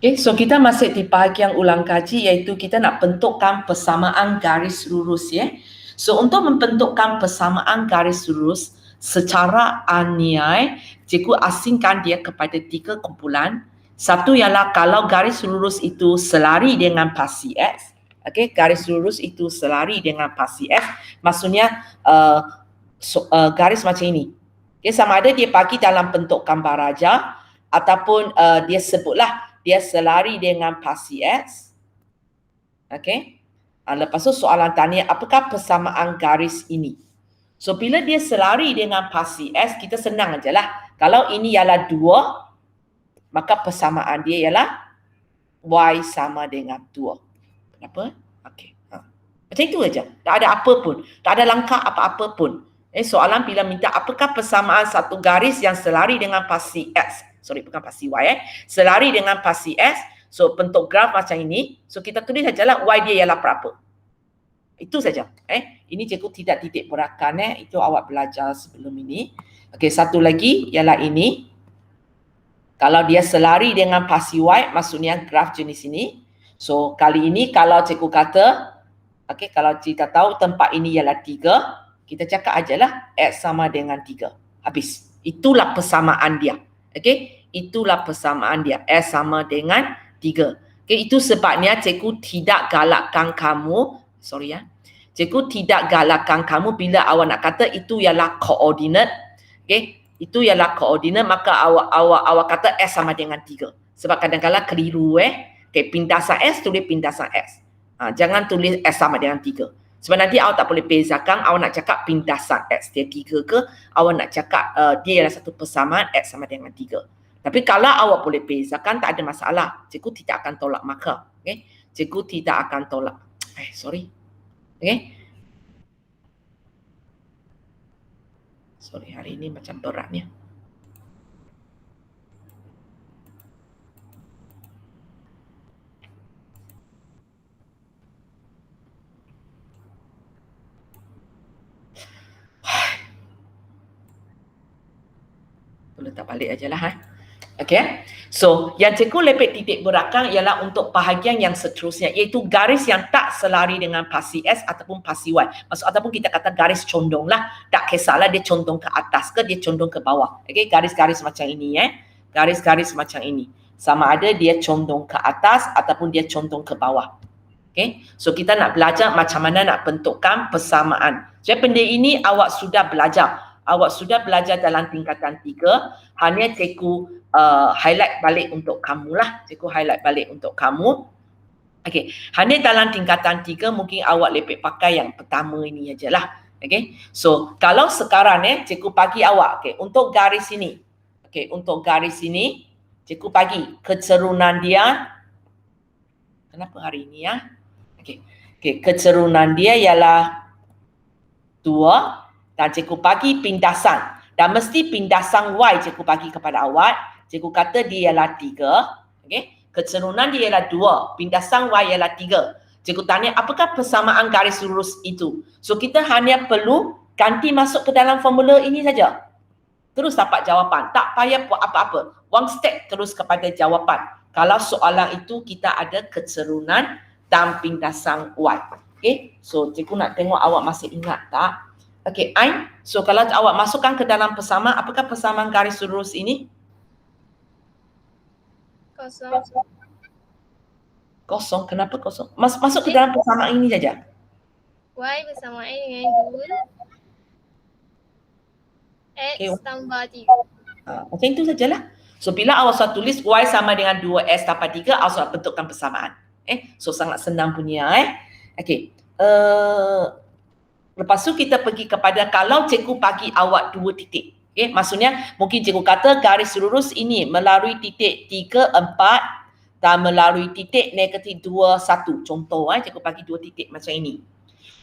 Okay, so kita masih di bahagian ulang kaji iaitu kita nak bentukkan persamaan garis lurus ya. So untuk membentukkan persamaan garis lurus secara aniai, cikgu asingkan dia kepada 3 kumpulan. Satu ialah kalau garis lurus itu selari dengan pasi X. Okay, garis lurus itu selari dengan pasi X, maksudnya garis macam ini. Okay, sama ada dia bagi dalam bentuk gambar raja ataupun dia sebutlah dia selari dengan pasi X. Okey. Lepas tu soalan tanya, apakah persamaan garis ini? So, bila dia selari dengan pasi X, kita senang ajalah. Kalau ini ialah 2, maka persamaan dia ialah Y sama dengan 2. Kenapa? Okey. Macam itu aja. Tak ada apa pun. Tak ada langkah apa-apa pun. Soalan bila minta apakah persamaan satu garis yang selari dengan pasi X. Sorry, bukan pasi Y selari dengan pasi S. So bentuk graf macam ini. So kita tulis sajalah Y dia ialah berapa. Itu saja. Ini cikgu tidak titik beratkan. Itu awak belajar sebelum ini. Okey, satu lagi ialah ini. Kalau dia selari dengan pasi Y, maksudnya graf jenis ini. So kali ini kalau cikgu kata, okey, kalau kita tahu tempat ini ialah 3, kita cakap ajalah X sama dengan 3. Habis. Itulah persamaan dia. Okey, itulah persamaan dia. S sama dengan 3. Okey, itu sebabnya cikgu tidak galakkan kamu, cikgu tidak galakkan kamu bila awak nak kata itu ialah koordinat. Okey, itu ialah koordinat, maka awak kata S sama dengan 3. Sebab kadang-kadang keliru Okey, pintasan S tulis pintasan S. Jangan tulis S sama dengan 3. Sebab nanti awak tak boleh bezakan awak nak cakap pintasan X dia 3 ke, awak nak cakap dia adalah satu persamaan X sama dengan 3. Tapi kalau awak boleh bezakan, tak ada masalah. Cikgu tidak akan tolak markah. Okay? Cikgu tidak akan tolak. Okay? Sorry, hari ini macam beratnya. Letak balik ajalah. Okay. So, yang cikgu lepet titik beratkan ialah untuk bahagian yang seterusnya, iaitu garis yang tak selari dengan pasi S ataupun pasi Y. Maksud ataupun kita kata garis condong lah. Tak kisahlah dia condong ke atas ke dia condong ke bawah. Okay, garis-garis macam ini Garis-garis macam ini. Sama ada dia condong ke atas ataupun dia condong ke bawah. Okay. So, kita nak belajar macam mana nak bentukkan persamaan. Jadi, benda ini awak sudah belajar. Awak sudah belajar dalam tingkatan 3. Hanya cikgu highlight balik untuk kamu lah. Cikgu highlight balik untuk kamu. Okey. Hanya dalam tingkatan 3 mungkin awak lepek pakai yang pertama ini ajalah. Okey. So, kalau sekarang cikgu bagi awak untuk garis ini. Okey, untuk garis ini cikgu bagi kecerunan dia. Kenapa hari ini ya? Okey. Okey, kecerunan dia ialah 2. Dan cikgu bagi pindasan. Dan mesti pindasan Y cikgu bagi kepada awak. Cikgu kata dia ialah 3. Okay. Kecerunan dia ialah 2. Pindasan Y ialah 3. Cikgu tanya apakah persamaan garis lurus itu. So kita hanya perlu ganti masuk ke dalam formula ini saja. Terus dapat jawapan. Tak payah buat apa-apa. One step terus kepada jawapan. Kalau soalan itu kita ada kecerunan dan pindasan Y. Okay. So cikgu nak tengok awak masih ingat tak? Okey, Ain. So kalau awak masukkan ke dalam persamaan, apakah persamaan garis lurus ini? Kosong. Kosong. Kenapa kosong? Masuk ke dalam persamaan ini saja. Y bersama I dengan 2. X tambah 3. Macam itu sajalah. So bila awak sudah tulis Y sama dengan 2X tambah 3, awak sudah bentukkan persamaan. So sangat senang punya. Okey. Lepas tu kita pergi kepada kalau cikgu bagi awak 2 titik. Okay, maksudnya mungkin cikgu kata garis lurus ini melalui titik 3, 4 dan melalui titik negatif 2, 1. Contoh cikgu bagi 2 titik macam ini.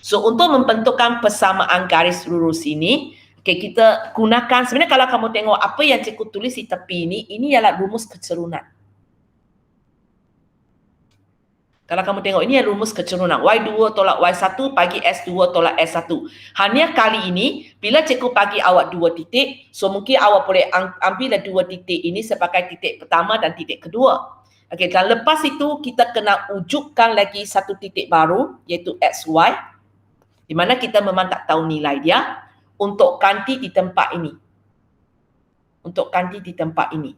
So untuk membentukkan persamaan garis lurus ini, okay, kita gunakan, sebenarnya kalau kamu tengok apa yang cikgu tulis di tepi ini ialah rumus kecerunan. Kalau kamu tengok ini adalah rumus kecerunan. Y2 tolak Y1 bagi S2 tolak S1. Hanya kali ini, bila cikgu bagi awak 2 titik, so mungkin awak boleh ambil 2 titik ini sebagai titik pertama dan titik kedua. Okey, dan lepas itu kita kena wujudkan lagi satu titik baru iaitu XY di mana kita memang tak tahu nilai dia untuk ganti di tempat ini. Untuk ganti di tempat ini.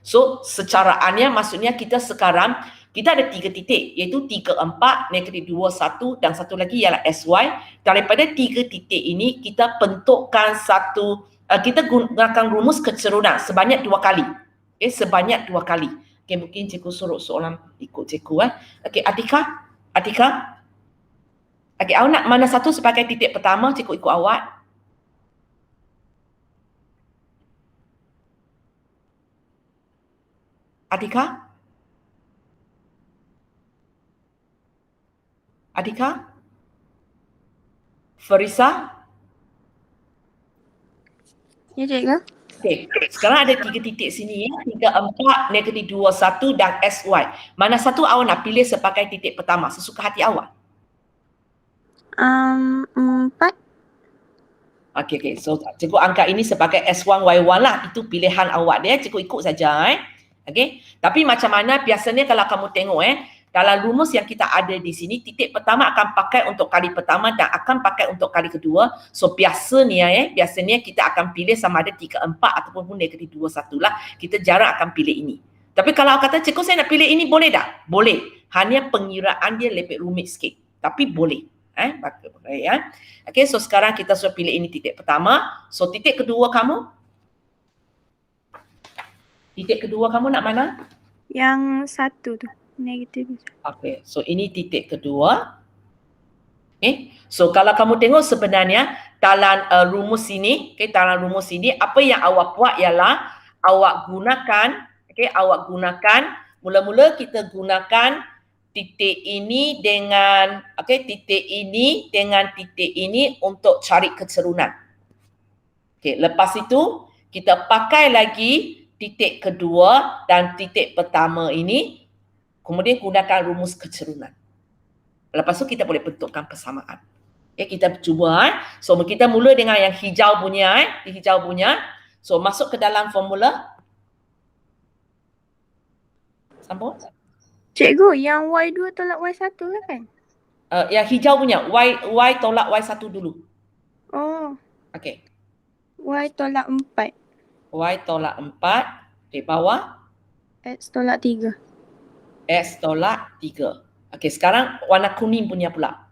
So, secaraannya maksudnya kita sekarang kita ada 3 titik iaitu 3, 4, negatif 2, 1 dan satu lagi ialah SY. Daripada 3 titik ini kita bentukkan satu, kita gunakan rumus kecerunan sebanyak 2 kali. Sebanyak 2 kali. Mungkin cikgu suruh soalan ikut cikgu. Okey, Atika. Okey, awak nak mana satu sebagai titik pertama, cikgu ikut awak. Atika? Farisa? Ya, cikgu. Okey, sekarang ada 3 titik sini ya. 3, 4, negatif 2, 1 dan SY. Mana satu awak nak pilih sebagai titik pertama? Sesuka hati awak. 4. Okey. So, cikgu angkat ini sebagai S1, Y1 lah. Itu pilihan awak dia. Cikgu ikut saja. Okey. Tapi macam mana biasanya kalau kamu tengok dalam rumus yang kita ada di sini, titik pertama akan pakai untuk kali pertama dan akan pakai untuk kali kedua. So biasanya kita akan pilih sama ada 3, 4 ataupun negatif 2, 1 lah. Kita jarang akan pilih ini. Tapi kalau kata cikgu saya nak pilih ini, boleh tak? Boleh. Hanya pengiraan dia lebih rumit sikit. Tapi boleh. Okey, so sekarang kita sudah pilih ini titik pertama. So titik kedua kamu? Titik kedua kamu nak mana? Yang satu tu. Negatif. Okey, so ini titik kedua. So kalau kamu tengok sebenarnya dalam rumus ini, dalam rumus ini apa yang awak buat ialah awak gunakan, mula-mula kita gunakan titik ini dengan titik ini untuk cari kecerunan. Lepas itu kita pakai lagi titik kedua dan titik pertama ini. Kemudian gunakan rumus kecerunan. Lepas tu kita boleh bentukkan persamaan. Kita cuba. So kita mula dengan yang hijau punya. So masuk ke dalam formula. Sambung. Cikgu, yang Y2 tolak Y1 lah kan? Yang hijau punya. Y tolak Y1 dulu. Oh. Okey. Y tolak 4. Y tolak 4. Di bawah. X tolak 3. X tolak 3. Okey, sekarang warna kuning punya pula.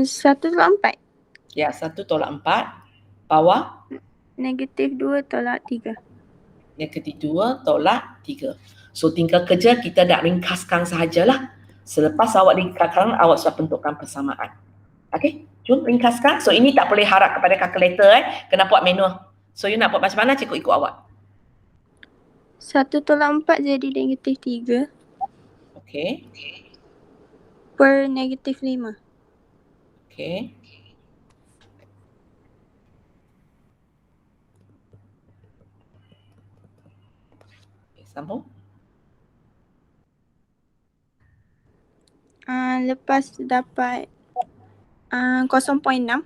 Satu tolak 4. Ya, 1 tolak 4. Bawah. Negatif 2 tolak 3. Negatif 2 tolak 3. So tinggal kerja kita nak ringkaskan sahajalah. Selepas awak ringkaskan, awak sudah bentukkan persamaan. Okey, jom ringkaskan. So ini tak boleh harap kepada kalkulator kena buat manual. So you nak buat macam mana, cikgu ikut awak. 1 tolak 4 jadi negatif 3. Okey. Per negatif 5. Okey. Sambung. Lepas dapat 0.6.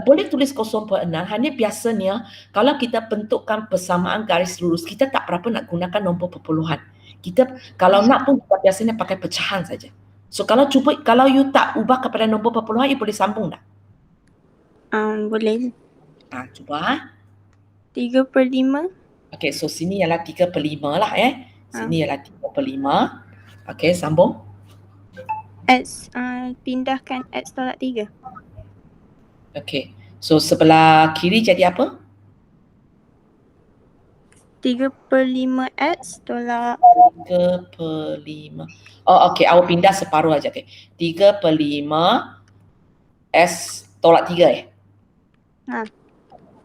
Boleh tulis 0.6. Hanya biasanya kalau kita bentukkan persamaan garis lurus, kita tak berapa nak gunakan nombor perpuluhan. Kita kalau nak pun kita biasanya pakai pecahan saja. So kalau you tak ubah kepada nombor perpuluhan, you boleh sambung tak? Boleh. Cuba. 3/5. Okey, so sini ialah 3/5 lah Sini ialah 3/5. Okey, sambung. X, pindahkan X tolak 3. Okey, so sebelah kiri jadi apa? 3/5 X tolak 3/5. Oh okey, awak pindah separuh aja. Okey, 3/5 S tolak 3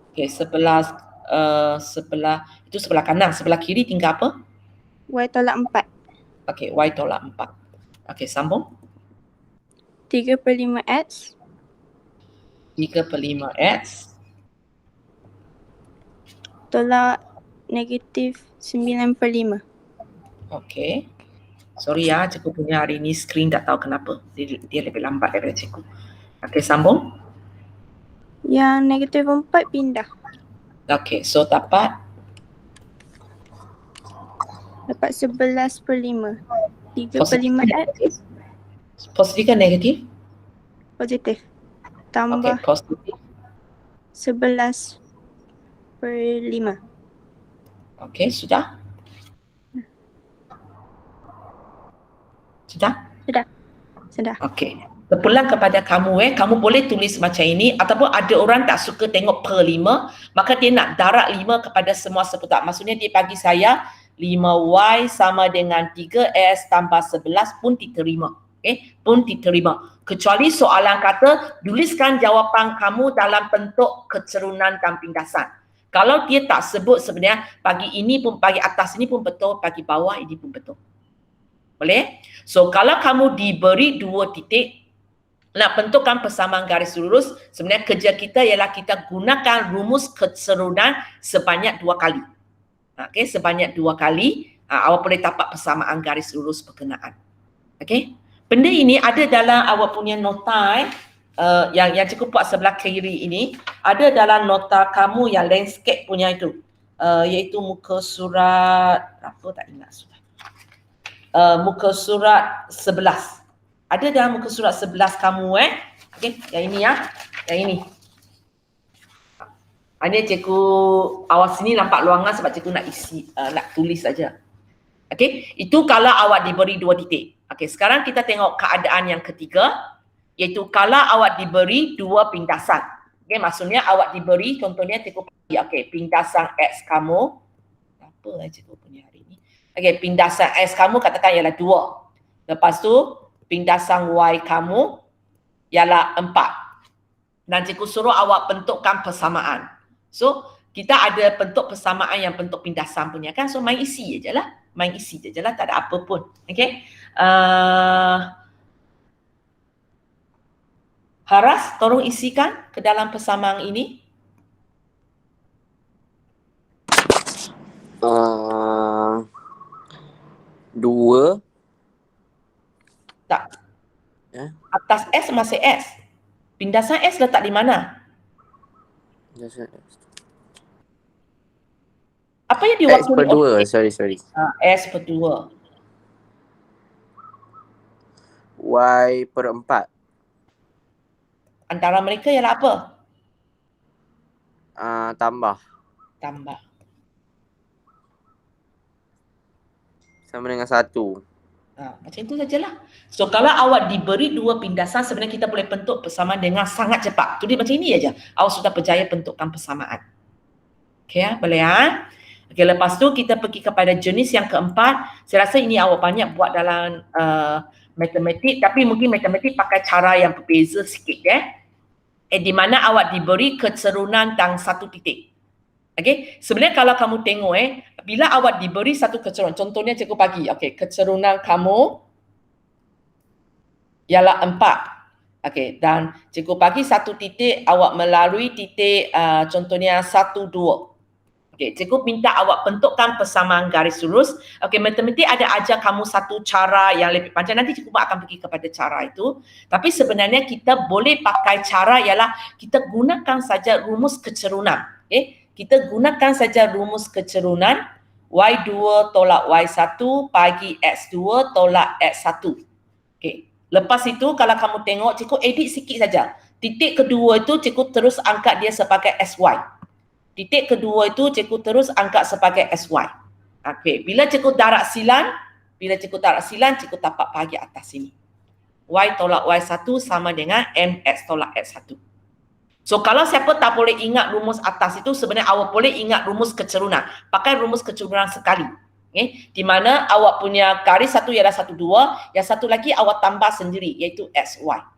Okey, sebelah itu sebelah kanan. Sebelah kiri tinggal apa? Y tolak 4. Okey, Y tolak 4. Okey, sambung. 3/5 X 3/5 X tolak negatif 9/5. Okey. Sorry ya, cikgu punya hari ni screen tak tahu kenapa. Dia lebih lambat daripada cikgu. Okey, sambung. Yang negatif 4 pindah. Okey, so dapat Dapat 11/5. 3/5 positif. Positif ke negatif? positif. Okey, Tambah positif. 11/5. Okey, sudah? Sudah? Sudah. Okey. Terpulang kepada kamu kamu boleh tulis macam ini ataupun ada orang tak suka tengok per 5, maka dia nak darat 5 kepada semua seputar. Maksudnya dia bagi saya 5Y sama dengan 3S tambah 11 pun diterima. Pun diterima. Kecuali soalan kata tuliskan jawapan kamu dalam bentuk kecerunan dan pindasan. Kalau dia tak sebut sebenarnya bagi ini pun, bagi atas ini pun betul, bagi bawah ini pun betul. Boleh? So kalau kamu diberi 2 titik nak bentukkan persamaan garis lurus, sebenarnya kerja kita ialah kita gunakan rumus kecerunan sebanyak 2 kali. Okey, sebanyak 2 kali awak boleh dapat persamaan garis lurus berkenaan. Okey. Benda ini ada dalam awak punya nota yang cikgu buat sebelah kiri ini, ada dalam nota kamu yang landscape punya itu. Iaitu muka surat apa tak ingat sudah. Muka surat 11. Ada dalam muka surat 11 kamu Okey, yang ini ya. Yang ini. Ini cikgu awal sini nampak luangan sebab cikgu nak isi, nak tulis saja. Okey, itu kalau awak diberi 2 titik. Okey, sekarang kita tengok keadaan yang ketiga, iaitu kalau awak diberi 2 pindasan. Okey, maksudnya awak diberi, contohnya cikgu bagi, okey, pindasan X kamu, apa cikgu punya hari ni? Okey, pindasan X kamu katakan ialah 2. Lepas tu, pindasan Y kamu ialah 4. Dan cikgu suruh awak bentukkan persamaan. So, kita ada bentuk persamaan yang bentuk pindasan punya kan. So, main isi je lah. Main isi je lah. Tak ada apa pun. Okay. Haras, tolong isikan ke dalam persamaan ini. Dua. Tak. Atas S masih S. Pindasan S letak di mana? Apa yang diwakili X/2, sorry. S per 2. Y/4. Antara mereka ialah apa? Tambah. Sama dengan 1. Macam itu sajalah. So kalau awak diberi 2 pindasan, sebenarnya kita boleh bentuk persamaan dengan sangat cepat. Tulis macam ini aja. Awak sudah berjaya bentukkan persamaan. Okey ya, boleh ya? Okey, lepas tu kita pergi kepada jenis yang keempat. Saya rasa ini awak banyak buat dalam matematik, tapi mungkin matematik pakai cara yang berbeza sikit di mana awak diberi kecerunan dan 1 titik. Okey, sebenarnya kalau kamu tengok bila awak diberi 1 kecerunan, contohnya cikgu bagi, okey, kecerunan kamu ialah 4. Okey, dan cikgu bagi 1 titik, awak melalui titik contohnya 1, 2. Okey, cikgu minta awak bentukkan persamaan garis lurus. Okey, matematik ada ajar kamu 1 cara yang lebih panjang. Nanti cikgu akan pergi kepada cara itu. Tapi sebenarnya kita boleh pakai cara ialah kita gunakan saja rumus kecerunan. Kita gunakan saja rumus kecerunan Y2 tolak Y1 bagi X2 tolak X1. Okey. Lepas itu kalau kamu tengok, cikgu edit sikit saja. Titik kedua itu cikgu terus angkat dia sebagai SY. Titik kedua itu cikgu terus angkat sebagai SY. Okey. Bila cikgu darat silan, cikgu tapak bagi atas sini. Y tolak Y1 sama dengan MX tolak X1. So kalau siapa tak boleh ingat rumus atas itu, sebenarnya awak boleh ingat rumus kecerunan. Pakai rumus kecerunan sekali. Di mana awak punya garis satu ialah 1, 2, yang satu lagi awak tambah sendiri iaitu XY.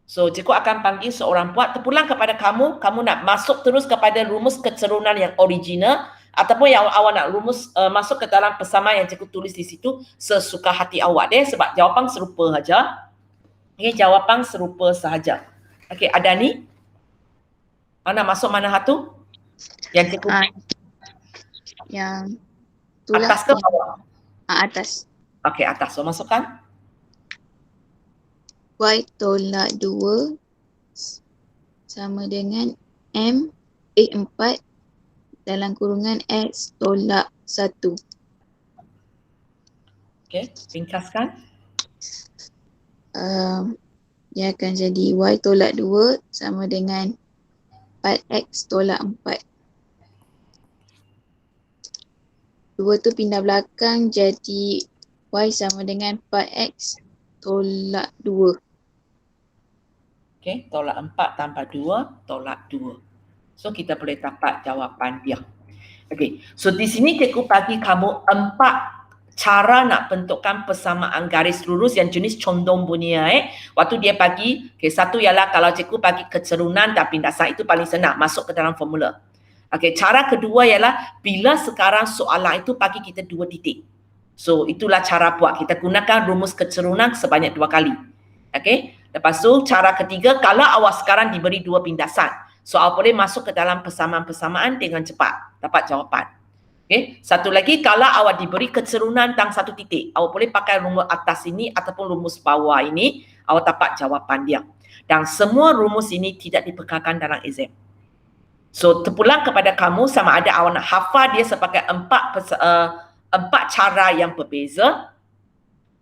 So cikgu akan panggil seorang buat, terpulang kepada kamu nak masuk terus kepada rumus kecerunan yang original ataupun yang awak nak rumus masuk ke dalam persamaan yang cikgu tulis di situ sesuka hati awak sebab jawapan serupa saja. Jawapan serupa sahaja. Okey, ada ni? Mana masuk mana satu? Yang cikgu Yang tulis atas ke bawah? Atas. Okey, atas. So, masukkan. Y tolak 2 sama dengan 4 dalam kurungan X tolak 1. Okey, ringkaskan. Dia akan jadi Y tolak 2 sama dengan 4X tolak 4. 2 tu pindah belakang jadi Y sama dengan 4X tolak 2. Okey, tolak 4 tambah 2, tolak 2. So, kita boleh dapat jawapan dia. Okey, so di sini cikgu bagi kamu 4 cara nak bentukkan persamaan garis lurus yang jenis condong bunyi. Waktu dia bagi, okay, satu ialah kalau cikgu bagi kecerunan dan pindasan, itu paling senang, masuk ke dalam formula. Okey, cara kedua ialah bila sekarang soalan itu bagi kita 2 titik. So, itulah cara buat. Kita gunakan rumus kecerunan sebanyak 2 kali. Okey, lepas tu cara ketiga, kalau awak sekarang diberi 2 pindasan, so awak boleh masuk ke dalam persamaan-persamaan dengan cepat, dapat jawapan. Okey, satu lagi, kalau awak diberi kecerunan tentang 1 titik, awak boleh pakai rumus atas ini ataupun rumus bawah ini, awak dapat jawapan dia. Dan semua rumus ini tidak dipekarkan dalam exam. So, terpulang kepada kamu sama ada awak nak hafal dia sebagai 4 cara yang berbeza.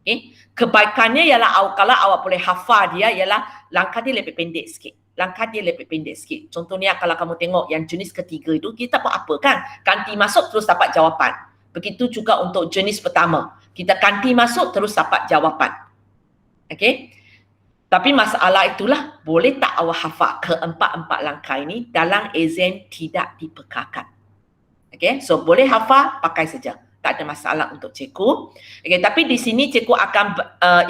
Okay. Kebaikannya ialah kalau awak boleh hafal dia ialah langkah dia lebih pendek sikit. Langkah dia lebih pendek sikit. Contohnya kalau kamu tengok yang jenis ketiga itu, kita buat apa kan? Ganti masuk terus dapat jawapan. Begitu juga untuk jenis pertama. Kita ganti masuk terus dapat jawapan. Okay. Tapi masalah itulah, boleh tak awak hafal keempat-empat langkah ini dalam exam tidak dipekarkan. Okay, so boleh hafal, pakai saja. Tak ada masalah untuk cikgu. Okay, tapi di sini cikgu akan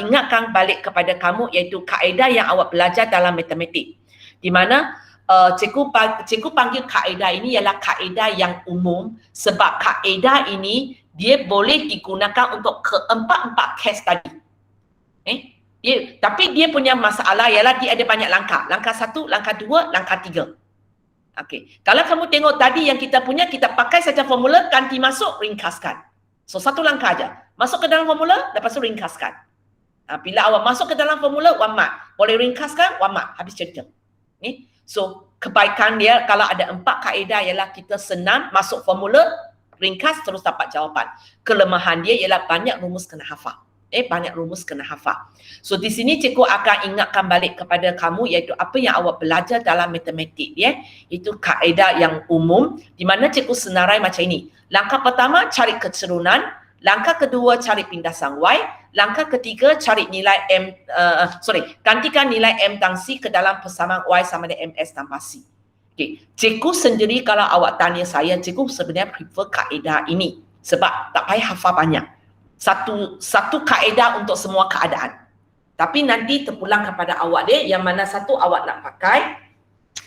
ingatkan balik kepada kamu iaitu kaedah yang awak belajar dalam matematik. Di mana cikgu panggil kaedah ini ialah kaedah yang umum sebab kaedah ini dia boleh digunakan untuk keempat-empat kes tadi. Tapi dia punya masalah ialah dia ada banyak langkah. Langkah 1, langkah 2, langkah 3. Okey. Kalau kamu tengok tadi yang kita punya, kita pakai saja formula, ganti masuk, ringkaskan. So, 1 langkah aja. Masuk ke dalam formula, lepas tu ringkaskan. Bila awak masuk ke dalam formula, 1 mark. Boleh ringkaskan, 1 mark. Habis cerita. So, kebaikan dia kalau ada 4 kaedah ialah kita senang masuk formula, ringkas terus dapat jawapan. Kelemahan dia ialah banyak rumus kena hafal. Banyak rumus kena hafal. So di sini cikgu akan ingatkan balik kepada kamu iaitu apa yang awak belajar dalam matematik itu kaedah yang umum di mana cikgu senarai macam ini. Langkah pertama cari kecerunan, langkah kedua cari pindasan Y, langkah ketiga cari nilai gantikan nilai M dan C ke dalam persamaan Y sama dengan MS tambah C. Okay. Cikgu sendiri kalau awak tanya saya, cikgu sebenarnya prefer kaedah ini sebab tak payah hafal banyak. Satu kaedah untuk semua keadaan. Tapi nanti terpulang kepada awak yang mana satu awak nak pakai.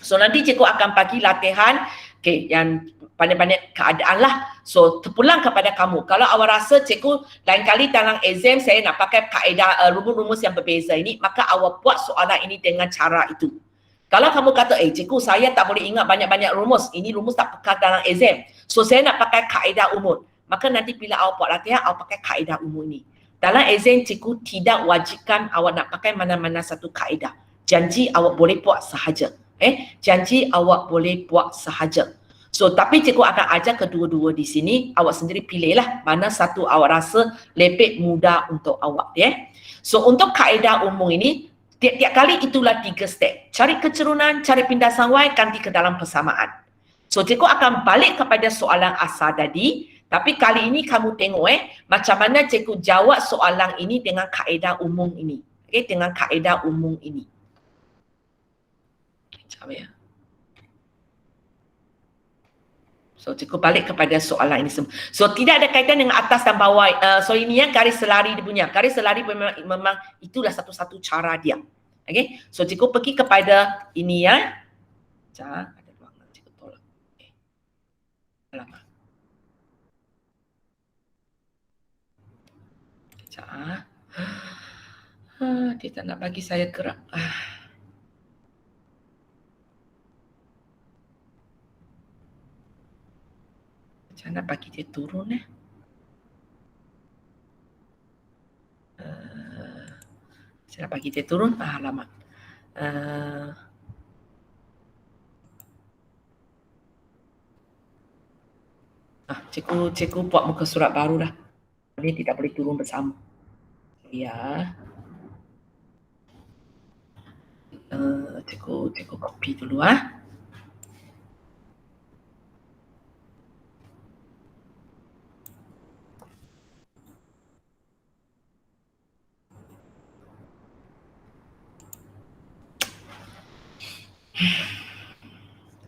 So nanti cikgu akan bagi latihan yang banyak-banyak keadaan lah. So terpulang kepada kamu. Kalau awak rasa cikgu lain kali dalam exam saya nak pakai kaedah rumus-rumus yang berbeza ini, maka awak buat soalan ini dengan cara itu. Kalau kamu kata, cikgu saya tak boleh ingat banyak-banyak rumus, ini rumus tak pekar dalam exam. So saya nak pakai kaedah umum. Maka nanti bila awak buat latihan, awak pakai kaedah umum ini. Dalam exam, cikgu tidak wajibkan awak nak pakai mana-mana satu kaedah. Janji awak boleh buat sahaja. Janji awak boleh buat sahaja. So, tapi cikgu akan ajar kedua-dua di sini. Awak sendiri pilihlah mana satu awak rasa lebih mudah untuk awak. So, untuk kaedah umum ini, tiap-tiap kali itulah 3 step. Cari kecerunan, cari pindasan Y, ganti ke dalam persamaan. So, cikgu akan balik kepada soalan asal tadi. Tapi kali ini kamu tengok macam mana cikgu jawab soalan ini dengan kaedah umum ini. Dengan kaedah umum ini. Sekejap ya. So cikgu balik kepada soalan ini semua. So tidak ada kaitan dengan atas dan bawah. So ini garis selari dia punya. Garis selari memang itulah satu-satu cara dia. Okay. So cikgu pergi kepada ini ya. Sekejap. Ada ruangan cikgu tolak. Alamak. Dia tak nak bagi saya gerak. Macam mana bagi dia turun Saya nak bagi dia turun. Alamak. Cikgu buat muka surat baru dah. Ini tidak boleh turun bersama. Ya. Cikgu copy dulu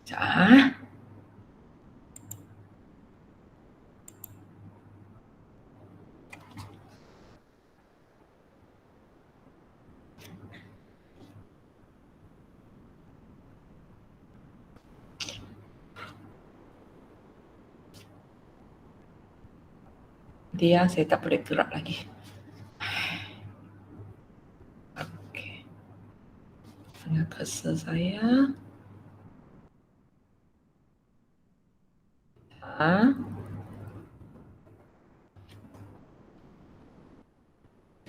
Sekejap. Dia saya tak boleh gerak lagi. Okey. Mana cursor saya?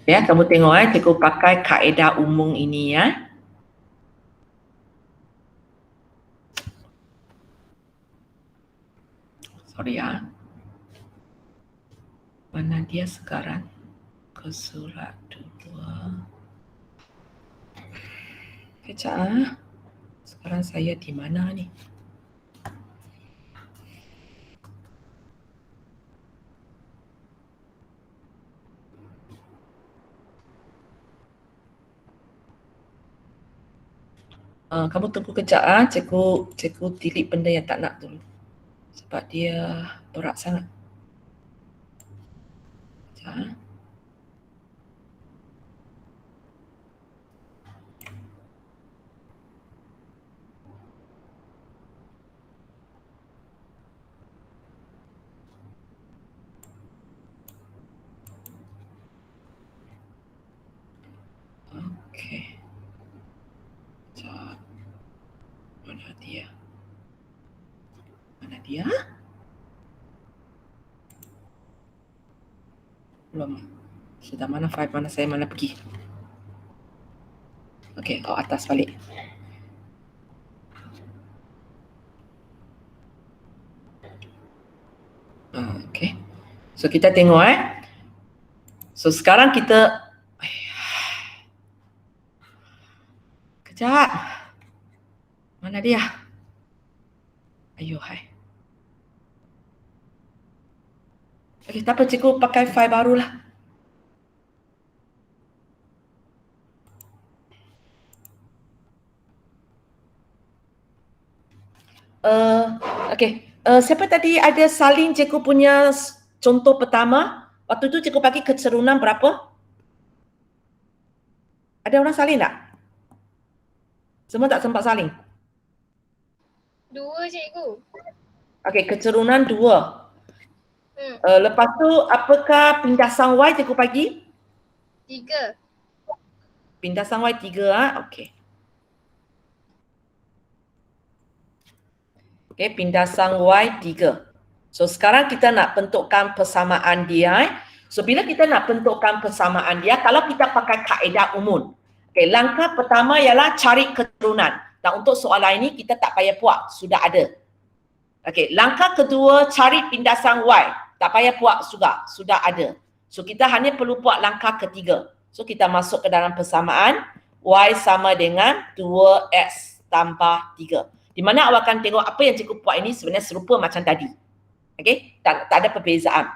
Ya, kamu tengok cikgu pakai kaedah umum ini ya. Sorry ya. Mana dia sekarang? Ke surat 2. Kejap. Sekarang saya di mana ni? Kamu tunggu kejap cikgu delete benda yang tak nak dulu. Sebab dia berat sangat. Kejap. Okey. Kejap. Mana dia? Mana dia? Belum. Sudah mana file mana saya mana pergi? Okey, atas balik. Okey. So kita tengok So sekarang kita kejap. Mana dia? Ayuh hai. Okey, tak apa cikgu pakai file barulah. Okey. Siapa tadi ada salin cikgu punya contoh pertama? Waktu tu cikgu bagi kecerunan berapa? Ada orang salin tak? Semua tak sempat salin? 2 cikgu. Okey, kecerunan 2. Lepas tu apakah pindasan Y cikgu bagi? 3. Pindasan Y 3 okey. Okey, pindasan Y 3. So sekarang kita nak bentukkan persamaan dia. So bila kita nak bentukkan persamaan dia, kalau kita pakai kaedah umum. Okey, langkah pertama ialah cari keturunan. Dan untuk soalan ini kita tak payah buat, sudah ada. Okey, langkah kedua cari pindasan Y. Tak payah buat juga, sudah ada. So kita hanya perlu buat langkah ketiga. So kita masuk ke dalam persamaan Y sama dengan 2X tambah 3. Di mana awak akan tengok apa yang cikgu buat ini sebenarnya serupa macam tadi. Okey, tak ada perbezaan.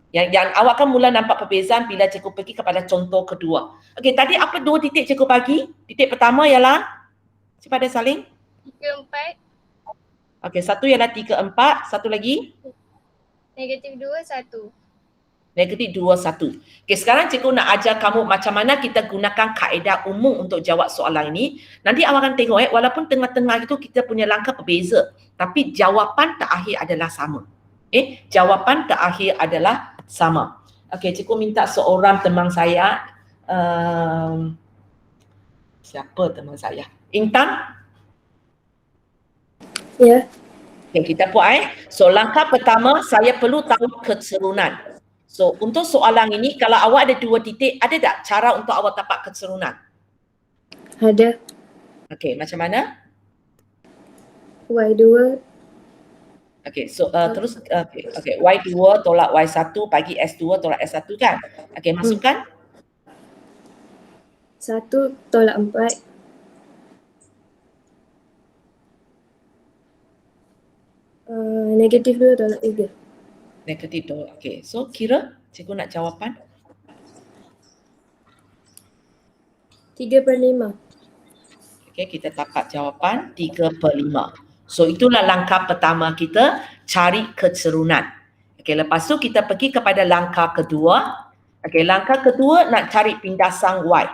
Yang awak akan mula nampak perbezaan bila cikgu pergi kepada contoh kedua. Okey, tadi apa 2 titik cikgu bagi? Titik pertama ialah siapa ada salin? 3, 4. Okey, satu ialah 3, 4. Satu lagi? -2, 1. -2, 1. Okey, sekarang cikgu nak ajar kamu macam mana kita gunakan kaedah umum untuk jawab soalan ini. Nanti awak akan tengok walaupun tengah-tengah itu kita punya langkah berbeza, tapi jawapan terakhir adalah sama. Jawapan terakhir adalah sama. Okey, cikgu minta seorang teman saya. Siapa teman saya? Intan? Ya. Okay, kita buat So langkah pertama saya perlu tahu kecerunan. So untuk soalan ini kalau awak ada 2 titik, ada tak cara untuk awak dapat kecerunan? Ada Okey, macam mana? Y2 Okey, so terus okey, Y2 tolak Y1 bagi S2 tolak S1 kan? Okey, masukkan. 1 tolak 4 negatif 2 tolak 3. Negatif tu. Okey, so kira cikgu nak jawapan. 3/5. Okey, kita dapat jawapan 3/5. So itulah langkah pertama kita, cari kecerunan. Okey, lepas tu kita pergi kepada langkah kedua. Okey, langkah kedua nak cari pindasan Y.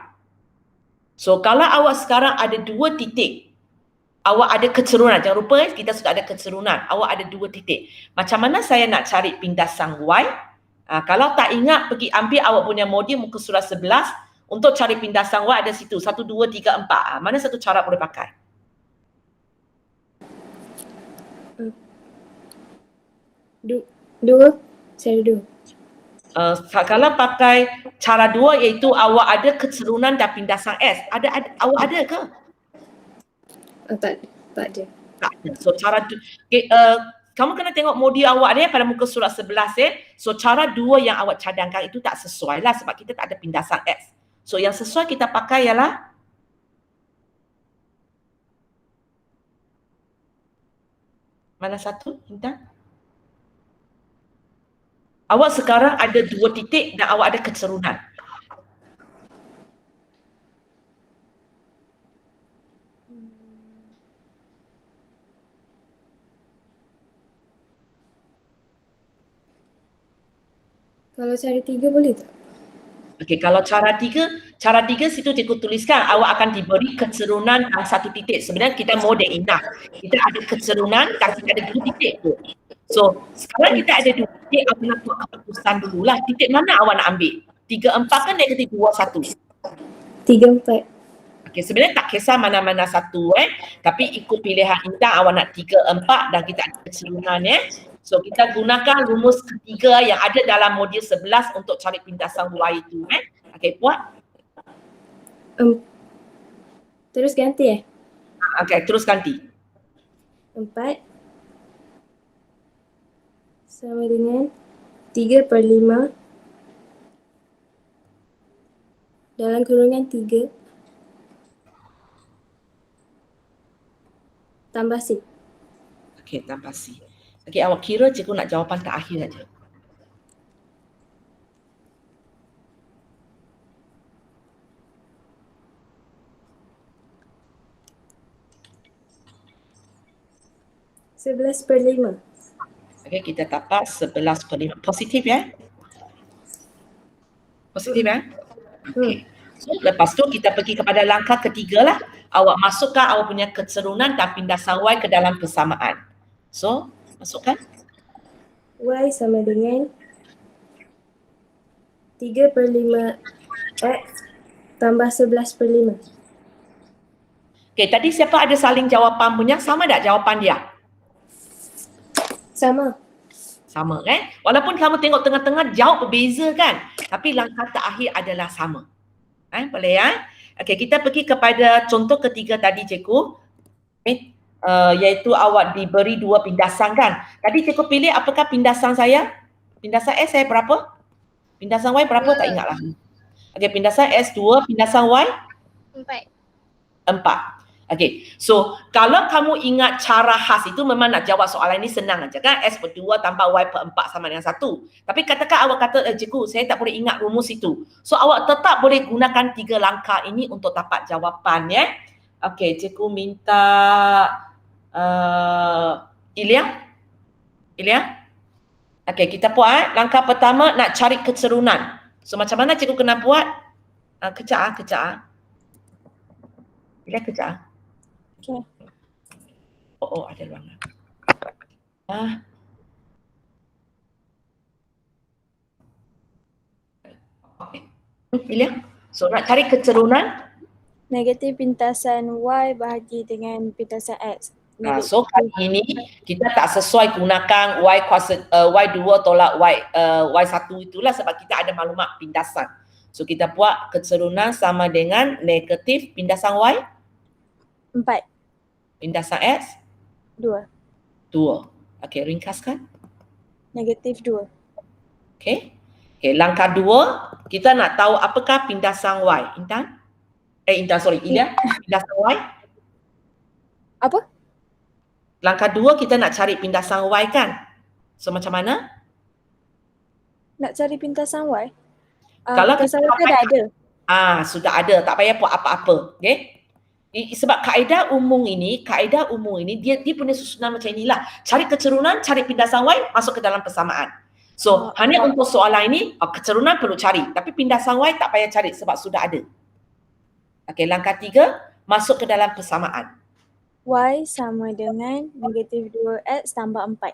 So kalau awak sekarang ada 2 titik, awak ada kecerunan. Jangan lupa kita sudah ada kecerunan. Awak ada 2 titik. Macam mana saya nak cari pindasan Y? Kalau tak ingat, pergi ambil awak punya modul muka surat 11. Untuk cari pindasan Y ada situ. 1, 2, 3, 4. Mana satu cara boleh pakai? Dua, saya ada 2. Kalau pakai cara 2 iaitu awak ada kecerunan dan pindasan S. Awak ada ke? Tak ada. Tak ada. So cara kamu kena tengok modul awak ni pada muka surat 11 . So cara 2 yang awak cadangkan itu tak sesuai lah sebab kita tak ada pindasan S. So yang sesuai kita pakai ialah mana satu, Intan? Awak sekarang ada 2 titik dan awak ada kecerunan. Kalau cara 3 boleh tak? Okey, kalau cara 3 situ cikgu tuliskan awak akan diberi kecerunan dalam 1 titik. Sebenarnya kita more than enough. Kita ada kecerunan dan kita ada 2 titik tu. So, sekarang kita ada 2 titik, awak nak buat keputusan dululah. Titik mana awak nak ambil? 3, 4 kan negatif 2, 1? 3, 4. Okey, sebenarnya tak kisah mana-mana satu tapi ikut pilihan Intan awak nak 3, 4 dan kita ada kecerunan So kita gunakan rumus ketiga yang ada dalam modul 11 untuk cari pindasan Y itu Okey, buat. Terus ganti Okey, terus ganti. 4 sama dengan 3/5 dalam kurungan 3 tambah C. Okey, tambah C. Okey, awak kira cikgu nak jawapan terakhir saja. Sebelas per 5. Okey, kita dapat 11/5. Positif Positif Okey. So, lepas tu kita pergi kepada langkah ketiga lah. Awak masukkan awak punya kecerunan dan pindasan Y ke dalam persamaan. So, masukkan. Y sama dengan 3/5 X tambah 11/5. Okey, tadi siapa ada saling jawapan punya? Sama tak jawapan dia? Sama. Sama Walaupun kamu tengok tengah-tengah jauh berbeza kan? Tapi langkah terakhir adalah sama. Boleh Okey, kita pergi kepada contoh ketiga tadi cikgu. Iaitu awak diberi 2 pindasan kan? Tadi cikgu pilih apakah pindasan saya? Pindasan S saya berapa? Pindasan Y berapa? Tak ingat lah. Okey, pindasan S 2, pindasan Y? 4. Okey, so kalau kamu ingat cara khas itu memang nak jawab soalan ini senang aja kan? S per 2 tambah Y per 4 sama dengan 1. Tapi katakan awak kata, cikgu saya tak boleh ingat rumus itu. So awak tetap boleh gunakan 3 langkah ini untuk dapat jawapan Okey, cikgu minta Ilya? Okey, kita buat langkah pertama nak cari kecerunan. So macam mana cikgu kena buat? Kejap. Ilya kejap. Okay. Oh, ada ruangan. Okay. Ilya, so nak cari kecerunan? Negatif pintasan Y bahagi dengan pintasan X. So kali ini kita tak sesuai gunakan Y2 tolak Y1 itulah sebab kita ada maklumat pindasan. So kita buat keturunan sama dengan negatif pindasan Y, 4, pindasan X, 2, 2. Okey, ringkaskan. negatif 2, Okey. Okey, langkah 2, kita nak tahu apakah pindasan Y. Intan? Ilya, pindasan Y. apa? Langkah 2 kita nak cari pindasan Y kan? So macam mana? Nak cari pintasan Y? Kalau kita Pintasan Y dah ada. Sudah ada, tak payah buat apa-apa. Okey? Sebab kaedah umum ini dia punya susunan macam inilah. Cari keturunan, cari pindasan Y, masuk ke dalam persamaan. So, hanya untuk soalan ini, keturunan perlu cari. Tapi pindasan Y tak payah cari sebab sudah ada. Okey, langkah 3, masuk ke dalam persamaan. Y sama dengan negatif 2X tambah 4.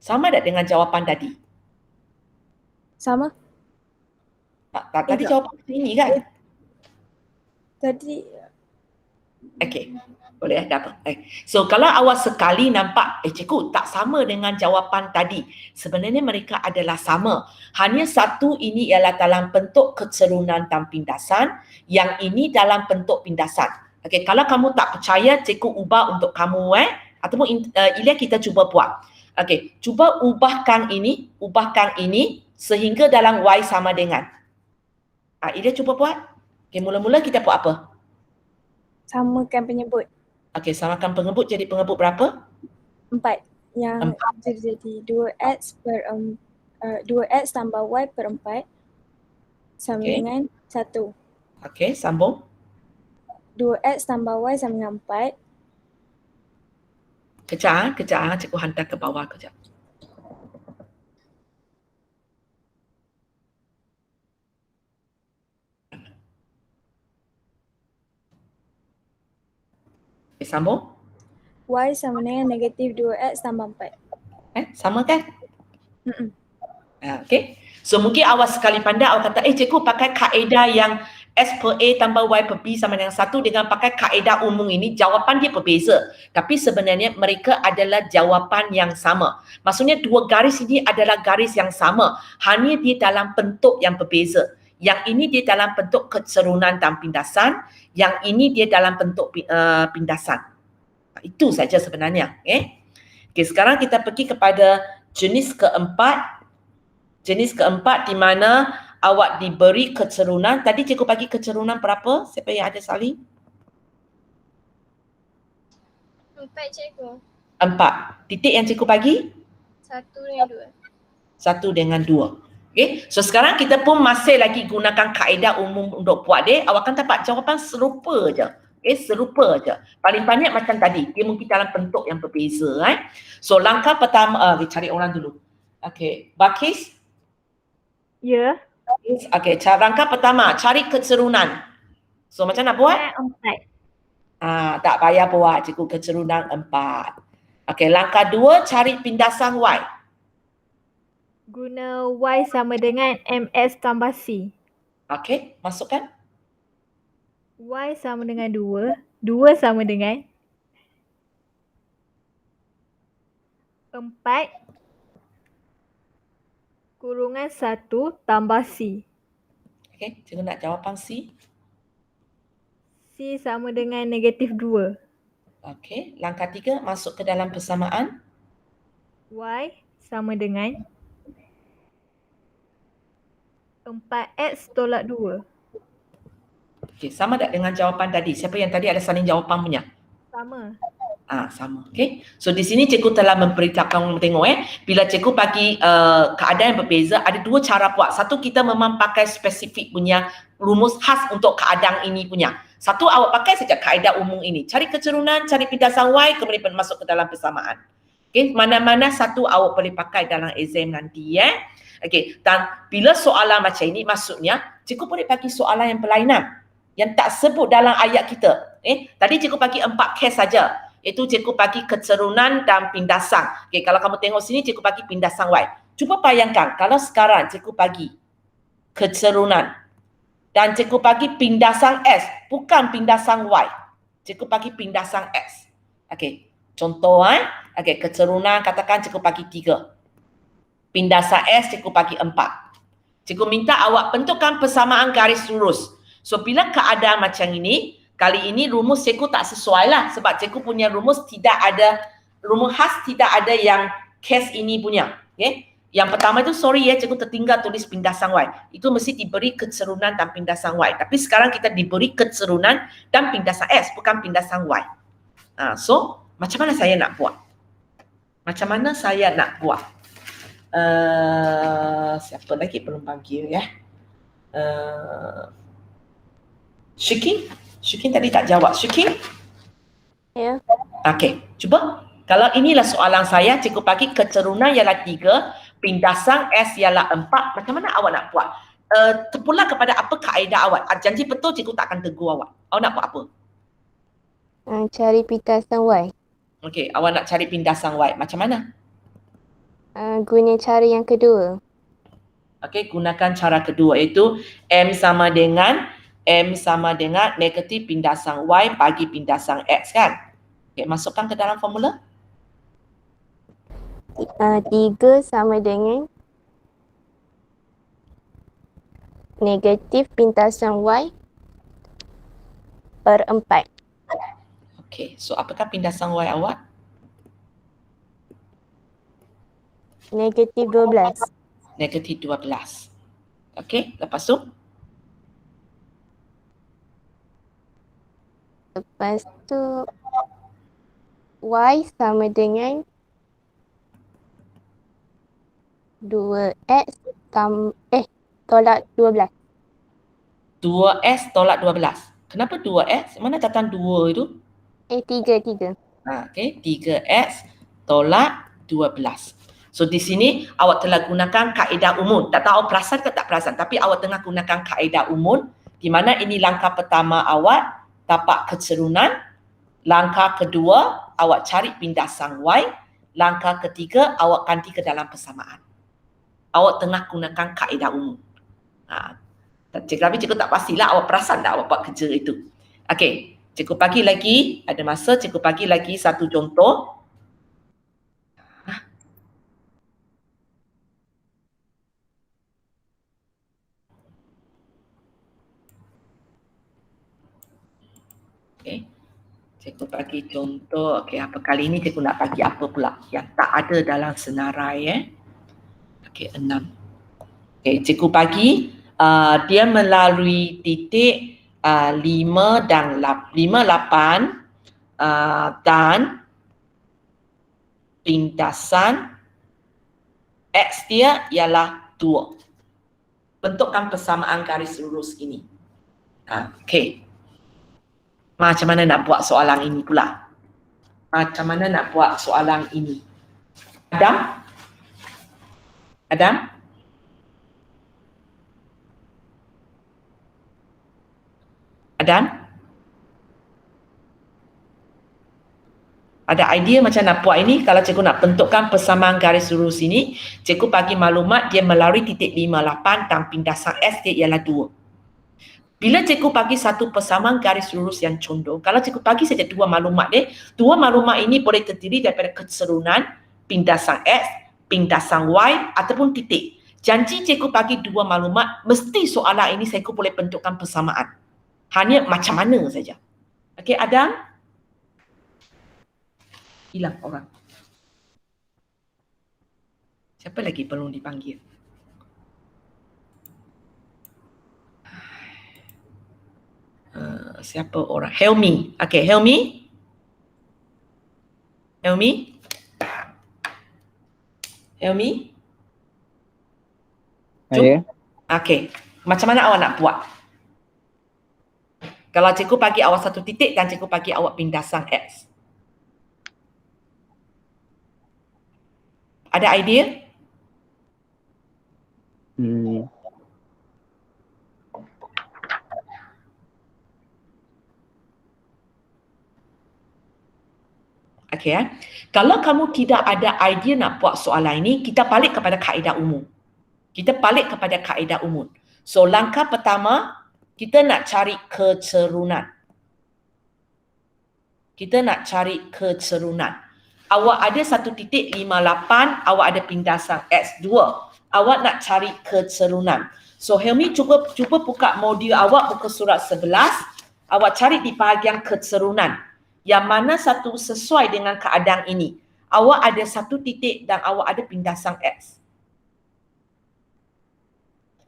Sama tak dengan jawapan tadi? Sama? Tadi Tak. jawapan macam ini kan? Tadi Okey, boleh dah apa? So kalau awal sekali nampak, cikgu tak sama dengan jawapan tadi. Sebenarnya mereka adalah sama. Hanya satu ini ialah dalam bentuk keturunan dan pindasan, yang ini dalam bentuk pindasan. Okey, kalau kamu tak percaya, cikgu ubah untuk kamu ataupun Ilya kita cuba buat. Okey, cuba ubahkan ini sehingga dalam Y sama dengan. Ilya cuba buat. Okey, mula-mula kita buat apa? samakan penyebut. Okey, samakan pengebut jadi pengebut berapa? 4. Yang jadi 2X tambah Y per 4 sama Okey. dengan 1. Okey, sambung. 2X tambah Y sama dengan 4. Kejap, cikgu hantar ke bawah kejap. Okay, sambung. Y sama dengan negatif 2X tambah 4. Sama kan? Mm-mm. Okey. So mungkin awal sekali pandai awak kata, cikgu pakai kaedah yang S per A tambah Y per B sama dengan 1 dengan pakai kaedah umum ini, jawapan dia berbeza. Tapi sebenarnya mereka adalah jawapan yang sama. Maksudnya dua garis ini adalah garis yang sama. Hanya dia dalam bentuk yang berbeza. Yang ini dia dalam bentuk keturunan dan pindasan. Yang ini dia dalam bentuk pindasan. Itu saja sebenarnya. Okay, sekarang kita pergi kepada jenis keempat. Jenis keempat di mana awak diberi keturunan. Tadi cikgu bagi keturunan berapa? Siapa yang ada salin? 4 cikgu. 4. Titik yang cikgu bagi? 1 dengan 2. 1 dengan 2. Okay. So sekarang kita pun masih lagi gunakan kaedah umum untuk buat dia. Awak akan dapat jawapan serupa je. Serupa je. Paling banyak macam tadi. Dia mungkin dalam bentuk yang berbeza. So langkah pertama, cari orang dulu. Okay. Bakis? Ya. Okay, langkah pertama, cari keturunan. So macam nak buat? 4. Tak payah buat cikgu keturunan 4. Okay, langkah 2, cari pindasan Y. Guna Y sama dengan MS tambah C. Okay, masukkan. Y sama dengan 2. 2 sama dengan 4 kurungan 1 tambah C. Okay, cikgu nak jawapan C. C sama dengan negatif 2. Okay, langkah 3, masuk ke dalam persamaan. Y sama dengan 4X tolak 2. Okay, sama tak dengan jawapan tadi? Siapa yang tadi ada salin jawapan punya? Sama. Sama. Okay. So di sini cikgu telah memberitahukan, tengok bila cikgu bagi keadaan yang berbeza, ada dua cara buat. Satu, kita memang pakai spesifik punya rumus khas untuk keadaan ini punya. Satu, awak pakai saja kaedah umum ini. Cari keturunan, cari pindasan Y, kemudian masuk ke dalam persamaan. Okay. Mana-mana satu awak boleh pakai dalam exam nanti. Okay. Dan bila soalan macam ini, maksudnya cikgu boleh bagi soalan yang berlainan yang tak sebut dalam ayat kita. Tadi cikgu bagi 4 kes saja. Itu cikgu bagi keturunan dan pindasan. Okay, kalau kamu tengok sini, cikgu bagi pindasan Y. Cuba bayangkan, kalau sekarang cikgu bagi keturunan dan cikgu bagi pindasan S, bukan pindasan Y. Cikgu bagi pindasan X. Okay, contoh okay, keturunan katakan cikgu bagi 3. Pindasan S cikgu bagi 4. Cikgu minta awak bentukkan persamaan garis lurus. So bila keadaan macam ini, kali ini rumus cikgu tak sesuai lah sebab cikgu punya rumus tidak ada, rumus khas tidak ada yang case ini punya. Okay? Yang pertama itu sorry ya, cikgu tertinggal tulis pindasan Y. Itu mesti diberi keserunan dan pindasan Y. Tapi sekarang kita diberi keserunan dan pindasan X, bukan pindasan Y. So macam mana saya nak buat? Macam mana saya nak buat? Siapa lagi belum panggil ya? Syikin? Syikin tadi tak jawab. Syikin? Ya. Okey, cuba. Kalau inilah soalan saya, cikgu bagi keturunan ialah 3, pindasan S ialah 4. Macam mana awak nak buat? Terpulang kepada apa kaedah awak. Janji betul cikgu tak akan tegur awak. Awak nak buat apa? Cari pindasan Y. Okey, awak nak cari pindasan Y. Macam mana? Guna cara yang kedua. Okey, gunakan cara kedua iaitu M sama dengan negatif pindasan Y bagi pindasan X kan? Okey, masukkan ke dalam formula. 3 sama dengan negatif pindasan Y per 4. Okey, so apakah pindasan Y awak? Negatif 12. Negatif 12. Okey, lepas tu? Lepas tu Y sama dengan 2X tolak 12. 2S tolak 12. Kenapa 2S? Mana datang 2 itu? 3. Okey, 3X tolak 12. So di sini awak telah gunakan kaedah umum. Tak tahu perasan ke tak perasan, tapi awak tengah gunakan kaedah umum di mana ini langkah pertama awak dapat keserunan, langkah kedua awak cari pindasan Y, langkah ketiga awak ganti ke dalam persamaan. Awak tengah gunakan kaedah umum. Tapi cikgu tak pastilah awak perasan tak awak buat kerja itu. Okey, cikgu bagi lagi, ada masa cikgu bagi lagi satu contoh. Okey. Cikgu bagi contoh. Okey, apa kali ini cikgu nak bagi apa pula yang tak ada dalam senarai Okey, 6. Okey, cikgu bagi dia melalui titik 5 dan 8 dan pindasan X dia ialah 2. Bentukkan persamaan garis lurus ini. Okey. Macam mana nak buat soalan ini pula? Macam mana nak buat soalan ini? Adam? Adam? Adam? Ada idea macam nak buat ini? Kalau cikgu nak bentukkan persamaan garis lurus ini, cikgu bagi maklumat dia melalui titik 58 dan pindasan S dia ialah 2. Bila cikgu bagi satu persamaan garis lurus yang condong, kalau cikgu bagi saja 2 maklumat dia, 2 maklumat ini boleh terdiri daripada keserunan, pindasan X, pindasan Y ataupun titik. Janji cikgu bagi 2 maklumat, mesti soalan ini cikgu boleh bentukkan persamaan. Hanya macam mana saja. Okey, Adam? Hilang orang. Siapa lagi perlu dipanggil? Siapa orang? Helmi. Okey, Helmi. Helmi. Helmi. Saya. Okey. Macam mana awak nak buat? Kalau cikgu bagi awak satu titik dan cikgu bagi awak pindasan X. Ada idea? Okey. Kalau kamu tidak ada idea nak buat soalan ini, kita balik kepada kaedah umum. So langkah pertama, kita nak cari keserunan. Awak ada satu titik 58, awak ada pindasan X2. awak nak cari kecerunan. So Helmi cuba buka modul awak, buka surat 11. Awak cari di bahagian kecerunan. Yang mana satu sesuai dengan keadaan ini. Awak ada satu titik dan awak ada pindasan X.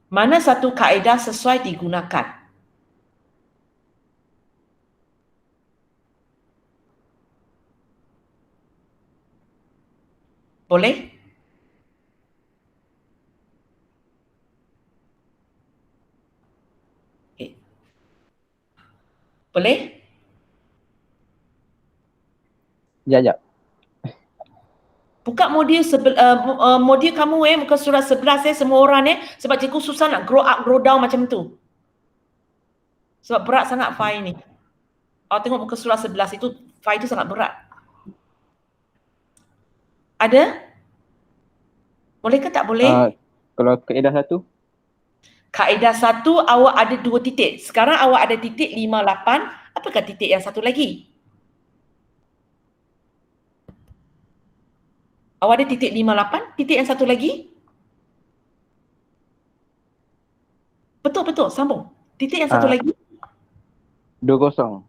Mana satu kaedah sesuai digunakan? Boleh? Okay. Boleh? Sekejap. Buka modul modul kamu muka surat 11 semua orang sebab cikgu susah nak grow up grow down macam tu. Sebab berat sangat file ni. Awak tengok muka surat 11 itu file itu sangat berat. Ada? Boleh ke tak boleh? Kalau kaedah 1? Kaedah 1 awak ada 2 titik. Sekarang awak ada titik 58. Apakah titik yang satu lagi? Awak ada titik 58, titik yang satu lagi? Betul, sambung. Titik yang satu lagi? 20.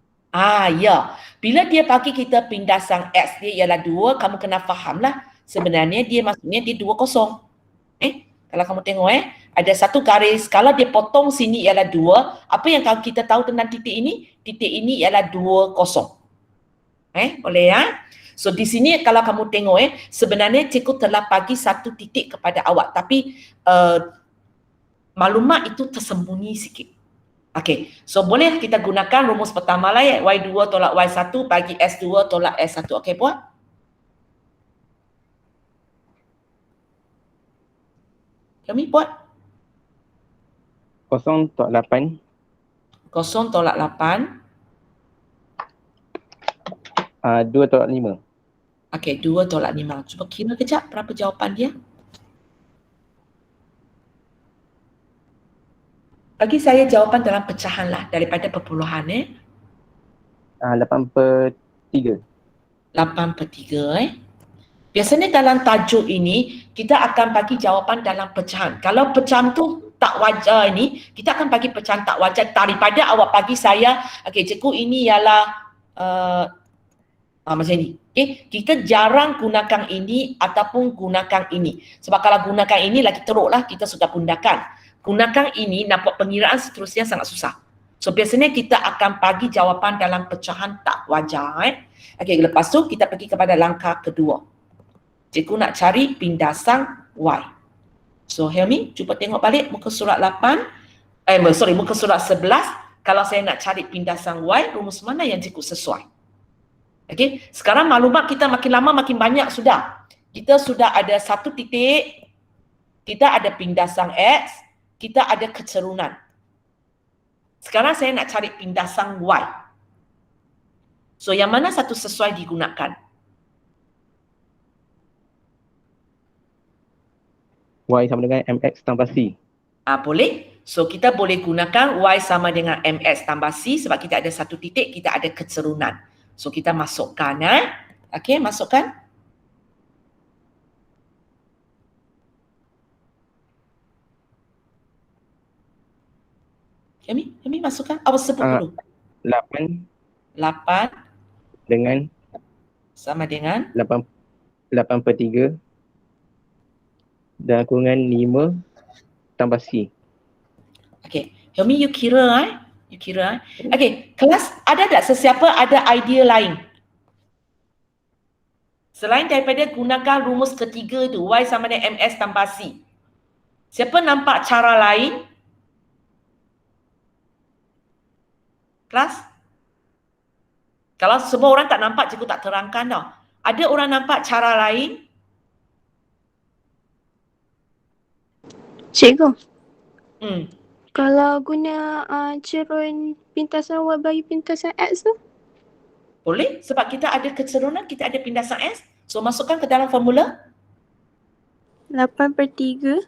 Ya. Bila dia bagi kita pindasan X dia ialah 2, kamu kena fahamlah. Sebenarnya dia maksudnya dia 20. Kalau kamu tengok ada satu garis. Kalau dia potong sini ialah 2, apa yang kita tahu tentang titik ini? Titik ini ialah 20. Boleh ya? So di sini kalau kamu tengok sebenarnya cikgu telah bagi satu titik kepada awak tapi maklumat itu tersembunyi sikit. Okey, so boleh kita gunakan rumus pertama lah Y2 tolak Y1 bagi S2 tolak S1. Okey, buat. Kami buat. 0 tolak 8. 0 tolak 8. 2 tolak 5. Okey, 2 tolak 5. Cuba kira kejap berapa jawapan dia. Bagi saya jawapan dalam pecahan lah daripada perpuluhan 8/3. 8/3 Biasanya dalam tajuk ini kita akan bagi jawapan dalam pecahan. Kalau pecahan tu tak wajar ini, kita akan bagi pecahan tak wajar daripada awak bagi saya, okey cikgu ini ialah macam ni. Okey, kita jarang gunakan ini ataupun gunakan ini. Sebab kalau gunakan ini lagi teruklah kita sudah pundakan. Gunakan ini nak buat pengiraan seterusnya sangat susah. So biasanya kita akan bagi jawapan dalam pecahan tak wajar. Okey, lepas tu kita pergi kepada langkah kedua. Cikgu nak cari pindasan Y. So Helmi, cuba tengok balik muka surat 8. Muka surat 11. Kalau saya nak cari pindasan Y, rumus mana yang cikgu sesuai? Okey, sekarang maklumat kita makin lama makin banyak sudah. Kita sudah ada satu titik, kita ada pindasan X, kita ada kecerunan. Sekarang saya nak cari pindasan Y. So yang mana satu sesuai digunakan? Y sama dengan MX tambah C. Boleh. So kita boleh gunakan Y sama dengan MX tambah C sebab kita ada satu titik, kita ada kecerunan. So kita masukkan Okey, masukkan. Kami masukkan. Awak sebut dulu. 8 dengan sama 8/3 dan kurungan 5 tambah C. Okey, Helmi you kira You kira Okey, kelas ada tak sesiapa ada idea lain? Selain daripada gunakan rumus ketiga tu, Y sama dengan MS tambah C. Siapa nampak cara lain? Kelas? Kalau semua orang tak nampak, cikgu tak terangkan tau. Ada orang nampak cara lain? Cikgu. Kalau guna cerun pintasan Y bagi pintasan X tu? Boleh, sebab kita ada kecerunan, kita ada pindasan S. So masukkan ke dalam formula. 8/3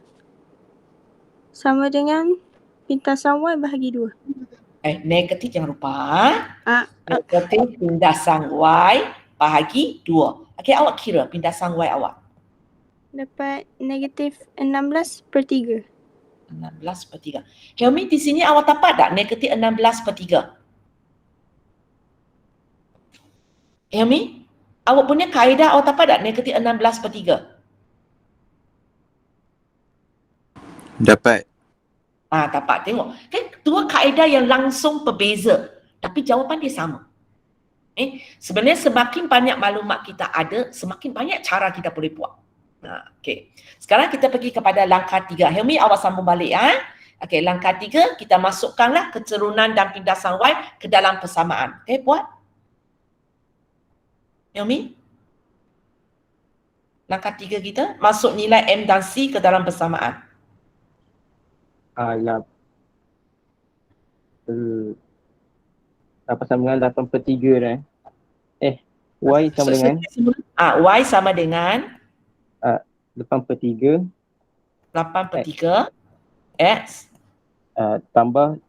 sama dengan pintasan Y bahagi 2. Negatif jangan lupa. Negatif pindasan Y bahagi 2. Okey, awak kira pindasan Y awak. Dapat -16/3. 16/3. Helmi, di sini awak dapat tak negatif 16/3? Helmi, awak punya kaedah awak dapat tak negatif 16/3? Dapat. Dapat. Tengok. Kan dua kaedah yang langsung berbeza. Tapi jawapan dia sama. Sebenarnya semakin banyak maklumat kita ada, semakin banyak cara kita boleh buat. Okey. Sekarang kita pergi kepada langkah 3. Helmi, awak sambung balik. Okey, langkah 3, kita masukkanlah kecerunan dan pindasan Y ke dalam persamaan. Okey, buat. Helmi? Langkah 3 kita, masuk nilai M dan C ke dalam persamaan. Dapat sama dengan 8/3 dah. Y sama dengan Y sama dengan 8/3 8/3 X tambah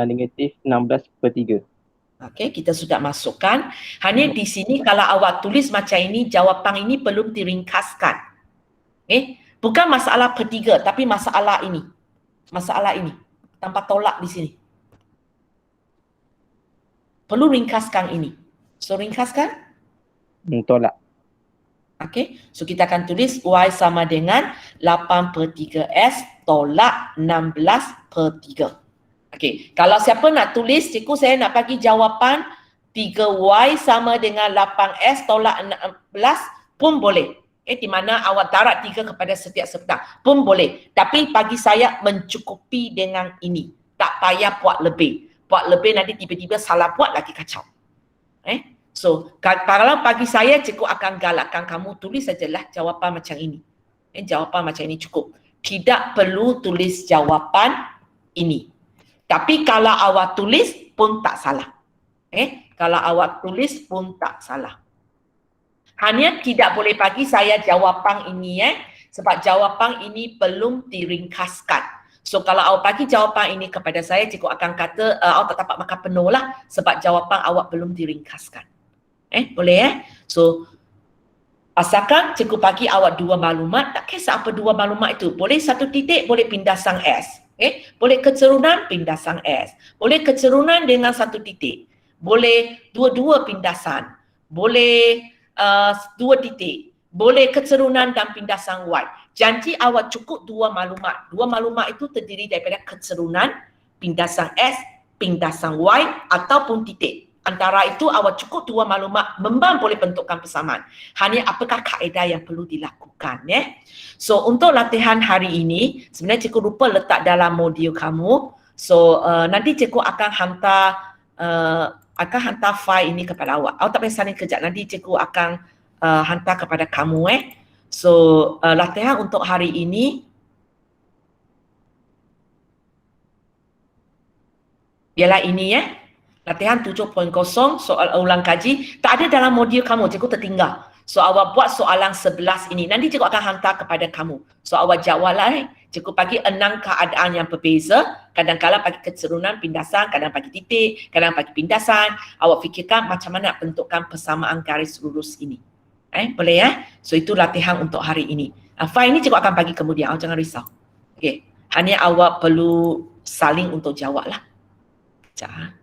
negatif 16/3. Okey, kita sudah masukkan. Hanya di sini kalau awak tulis macam ini, jawapan ini belum diringkaskan. Bukan masalah per3, tapi masalah ini. Masalah ini. Tanpa tolak di sini. Perlu ringkaskan ini. So, ringkaskan. Tolak. Okey, so kita akan tulis Y sama dengan 8/3S tolak 16/3. Okey, kalau siapa nak tulis, cikgu saya nak bagi jawapan 3Y sama dengan 8S tolak 16 pun boleh. Di mana awak darab 3 kepada setiap sepetak pun boleh. Tapi bagi saya mencukupi dengan ini. Tak payah buat lebih. Buat lebih nanti tiba-tiba salah buat lagi kacau. So, kalau bagi saya, cikgu akan galakkan kamu tulis sajalah jawapan macam ini. Jawapan macam ini cukup. Tidak perlu tulis jawapan ini. Tapi kalau awak tulis pun tak salah. Kalau awak tulis pun tak salah. Hanya tidak boleh bagi saya jawapan ini sebab jawapan ini belum diringkaskan. So kalau awak bagi jawapan ini kepada saya, cikgu akan kata awak tak dapat makan penuh lah sebab jawapan awak belum diringkaskan. Boleh So asalkan cikgu bagi awak dua maklumat, tak kisah apa dua maklumat itu. Boleh satu titik, boleh pindah sang S. Boleh kecerunan, pindah sang S. Boleh kecerunan dengan satu titik. Boleh dua-dua pindasan. Boleh dua titik. Boleh kecerunan dan pindasan Y. Janji awak cukup dua maklumat. Dua maklumat itu terdiri daripada kecerunan, pindasan S, pindasan Y ataupun titik. Antara itu awak cukup dua maklumat, memang boleh bentukkan persamaan. Hanya apakah kaedah yang perlu dilakukan. So untuk latihan hari ini, sebenarnya cikgu lupa letak dalam modul kamu. So nanti cikgu akan hantar file ini kepada awak. Awak tak payah salin kejap, nanti cikgu akan hantar kepada kamu. So latihan untuk hari ini ialah ini latihan 7.0 soal ulang kaji. Tak ada dalam modul kamu, cikgu tertinggal. So awak buat soalan 11 ini. Nanti cikgu akan hantar kepada kamu. So awak jawablah. Cikgu bagi 6 keadaan yang berbeza. Kadang-kadang bagi kecerunan, pindasan, kadang bagi titik, kadang bagi pindasan. Awak fikirkan macam mana nak bentukkan persamaan garis lurus ini. Boleh So itu latihan untuk hari ini. File ini cikgu akan bagi kemudian. Awak jangan risau. Okey. Hanya awak perlu saling untuk jawab lah. Sekejap.